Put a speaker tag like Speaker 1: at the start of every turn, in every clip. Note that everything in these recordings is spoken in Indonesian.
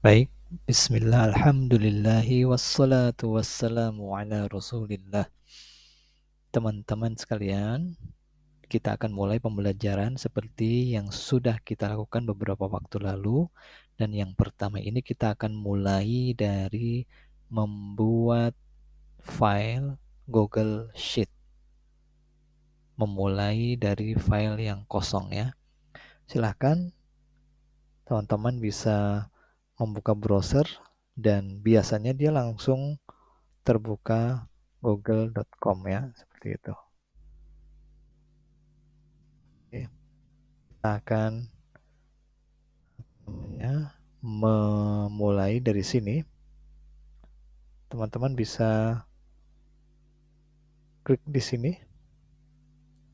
Speaker 1: Baik, bismillah, alhamdulillahi wassalatu wassalamu ala rasulillah. Teman-teman sekalian, kita akan mulai pembelajaran seperti yang sudah kita lakukan beberapa waktu lalu. Dan yang pertama ini kita akan mulai dari membuat file Google Sheet. Memulai dari file yang kosong ya. Silahkan teman-teman bisa membuka browser dan biasanya dia langsung terbuka google.com ya, seperti itu. Oke, kita akan memulai dari sini. Teman-teman bisa klik di sini,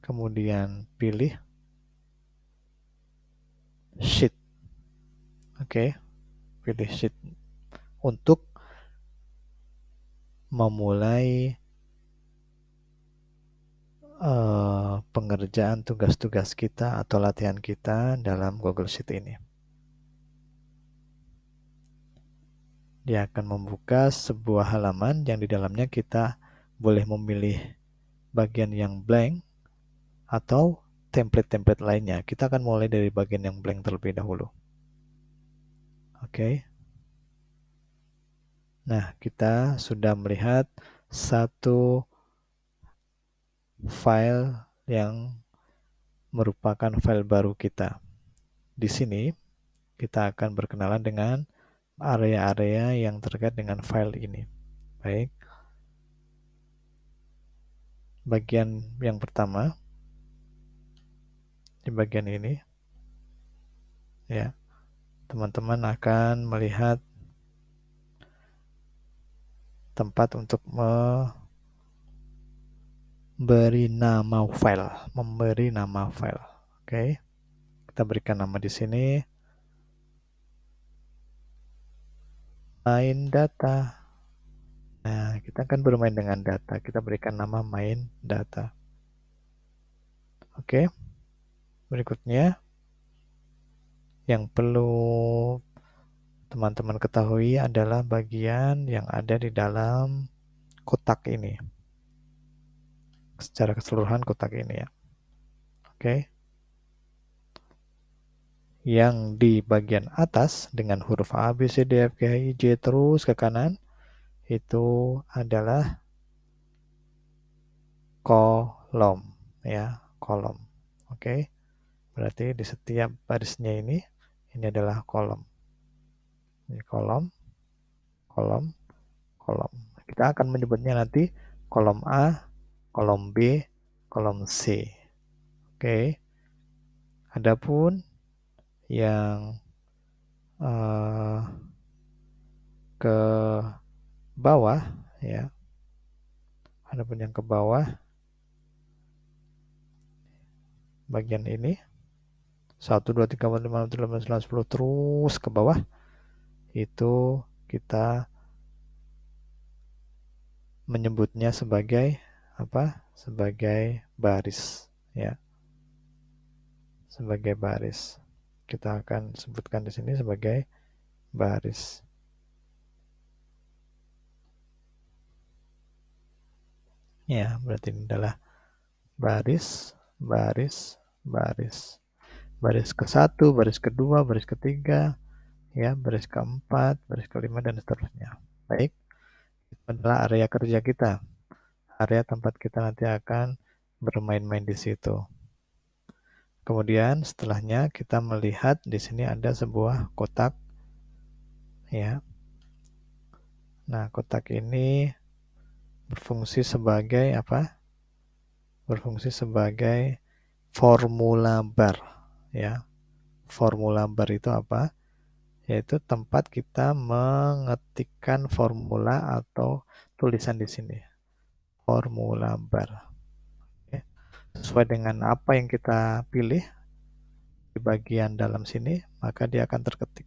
Speaker 1: kemudian pilih sheet. Oke, pilih sheet untuk memulai pengerjaan tugas-tugas kita atau latihan kita dalam Google Sheet ini. Dia akan membuka sebuah halaman yang di dalamnya kita boleh memilih bagian yang blank atau template-template lainnya. Kita akan mulai dari bagian yang blank terlebih dahulu. Oke. Nah, kita sudah melihat satu file yang merupakan file baru kita. Di sini kita akan berkenalan dengan area-area yang terkait dengan file ini. Baik. Bagian yang pertama di bagian ini ya. Teman-teman akan melihat tempat untuk memberi nama file. Oke. Kita berikan nama di sini main data. Nah, kita akan bermain dengan data. Kita berikan nama main data. Oke. Berikutnya yang perlu teman-teman ketahui adalah bagian yang ada di dalam kotak ini. Secara keseluruhan kotak ini ya. Oke. Yang di bagian atas dengan huruf A, B, C, D, F, G, H, I, J terus ke kanan itu adalah kolom ya, kolom. Oke. Berarti di setiap barisnya ini adalah kolom. Ini kolom, kolom, kolom. Kita akan menyebutnya nanti kolom A, kolom B, kolom C. Oke. Adapun yang ke bawah ya. Adapun yang ke bawah bagian ini 1, 2, 3, 4, 5, 6, 7, 8, 9, 10 terus ke bawah itu kita menyebutnya sebagai apa? Sebagai baris ya. Sebagai baris. Kita akan sebutkan di sini sebagai baris. Ya, berarti ini adalah baris, baris, baris. Baris ke-1, baris ke-2, baris ke-3, ya, baris ke-4, baris ke-5 dan seterusnya. Baik. Itu adalah area kerja kita. Area tempat kita nanti akan bermain-main di situ. Kemudian setelahnya kita melihat di sini ada sebuah kotak ya. Nah, kotak ini berfungsi sebagai apa? Berfungsi sebagai formula bar ya. Formula bar itu apa? Yaitu tempat kita mengetikkan formula atau tulisan di sini. Formula bar. Oke. Sesuai dengan apa yang kita pilih di bagian dalam sini, maka dia akan terketik.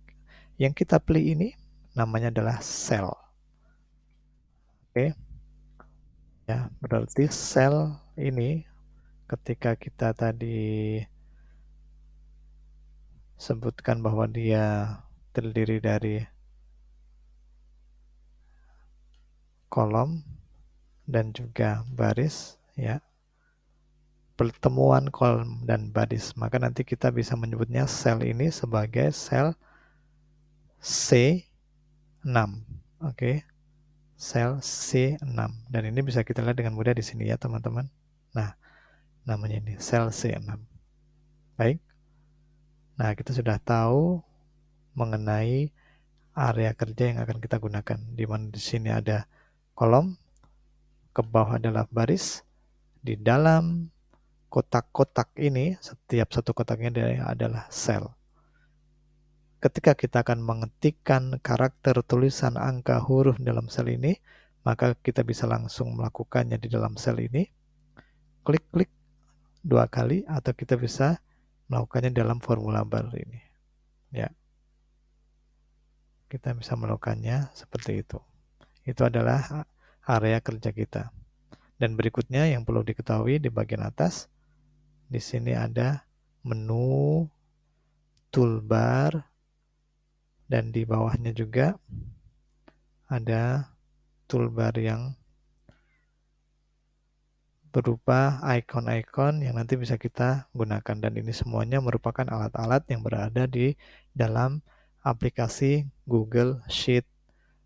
Speaker 1: Yang kita pilih ini namanya adalah sel. Oke. Ya, berarti sel ini ketika kita tadi sebutkan bahwa dia terdiri dari kolom dan juga baris, ya. Pertemuan kolom dan baris. Maka nanti kita bisa menyebutnya sel ini sebagai sel C6. Oke. Sel C6. Dan ini bisa kita lihat dengan mudah di sini ya, teman-teman. Nah, namanya ini sel C6. Baik. Nah, kita sudah tahu mengenai area kerja yang akan kita gunakan. Di mana di sini ada kolom, ke bawah adalah baris. Di dalam kotak-kotak ini, setiap satu kotaknya adalah sel. Ketika kita akan mengetikkan karakter, tulisan, angka, huruf dalam sel ini, maka kita bisa langsung melakukannya di dalam sel ini. Klik-klik 2 kali, atau kita bisa melakukannya dalam formula bar ini. Ya, kita bisa melakukannya seperti itu. Itu adalah area kerja kita. Dan berikutnya yang perlu diketahui di bagian atas, di sini ada menu, toolbar, dan di bawahnya juga ada toolbar yang berupa icon-icon yang nanti bisa kita gunakan. Dan ini semuanya merupakan alat-alat yang berada di dalam aplikasi Google Sheet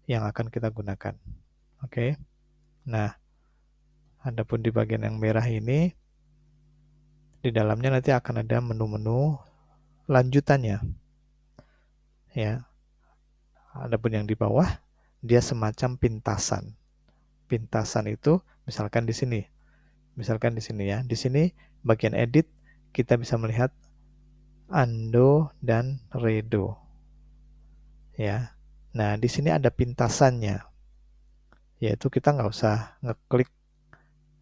Speaker 1: yang akan kita gunakan. Oke. Nah, adapun di bagian yang merah ini, di dalamnya nanti akan ada menu-menu lanjutannya. Ya. Adapun yang di bawah, dia semacam pintasan. Pintasan itu misalkan di sini. Misalkan di sini ya. Di sini bagian edit kita bisa melihat Ando dan Redo. Ya. Nah, di sini ada pintasannya. Yaitu kita nggak usah ngeklik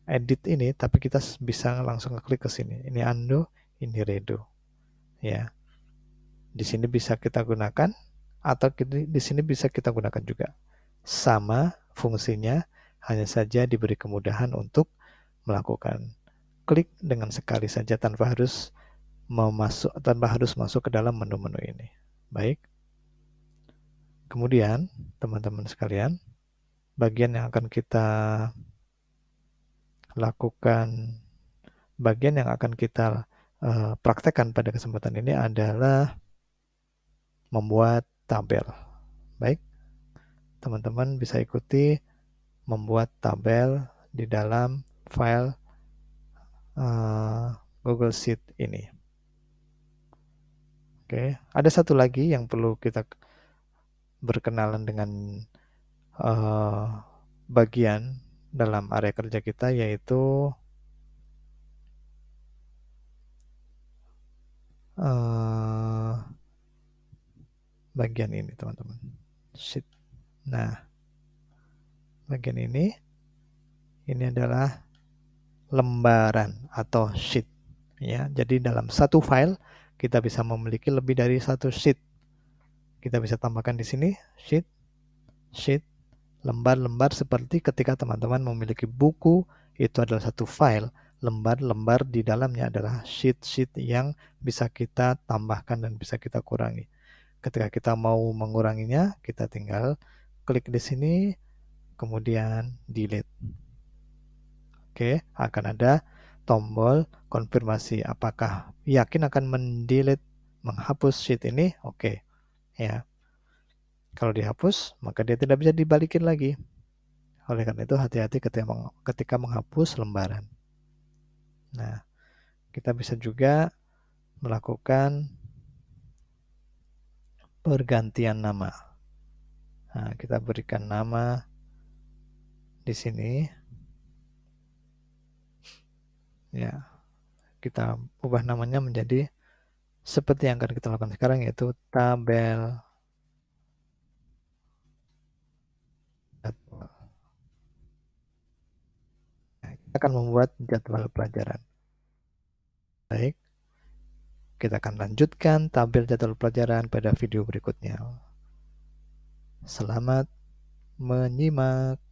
Speaker 1: edit ini, tapi kita bisa langsung ngeklik ke sini. Ini Ando, ini Redo. Ya. Di sini bisa kita gunakan, atau di sini bisa kita gunakan juga. Sama fungsinya, hanya saja diberi kemudahan untuk melakukan klik dengan sekali saja tanpa harus masuk ke dalam menu-menu ini. Baik. Kemudian, teman-teman sekalian, bagian yang akan kita lakukan, bagian yang akan kita praktekkan pada kesempatan ini adalah membuat tabel. Baik, teman-teman bisa ikuti membuat tabel di dalam file Google Sheet ini. Oke, ada satu lagi yang perlu kita berkenalan dengan bagian dalam area kerja kita, yaitu bagian ini, teman-teman. Sheet. Nah, bagian ini adalah lembaran atau sheet. Ya, jadi dalam satu file kita bisa memiliki lebih dari satu sheet. Kita bisa tambahkan di sini sheet, sheet, lembar-lembar, seperti ketika teman-teman memiliki buku, itu adalah satu file. Lembar-lembar di dalamnya adalah sheet-sheet yang bisa kita tambahkan dan bisa kita kurangi. Ketika kita mau menguranginya, kita tinggal klik di sini, kemudian delete. Oke, akan ada tombol konfirmasi. Apakah yakin akan menghapus sheet ini? Oke, ya. Kalau dihapus, maka dia tidak bisa dibalikin lagi. Oleh karena itu, hati-hati ketika menghapus lembaran. Nah, kita bisa juga melakukan pergantian nama. Nah, kita berikan nama di sini. Ya, kita ubah namanya menjadi seperti yang akan kita lakukan sekarang, yaitu tabel. Kita akan membuat jadwal pelajaran. Baik, kita akan lanjutkan tabel jadwal pelajaran pada video berikutnya. Selamat menyimak.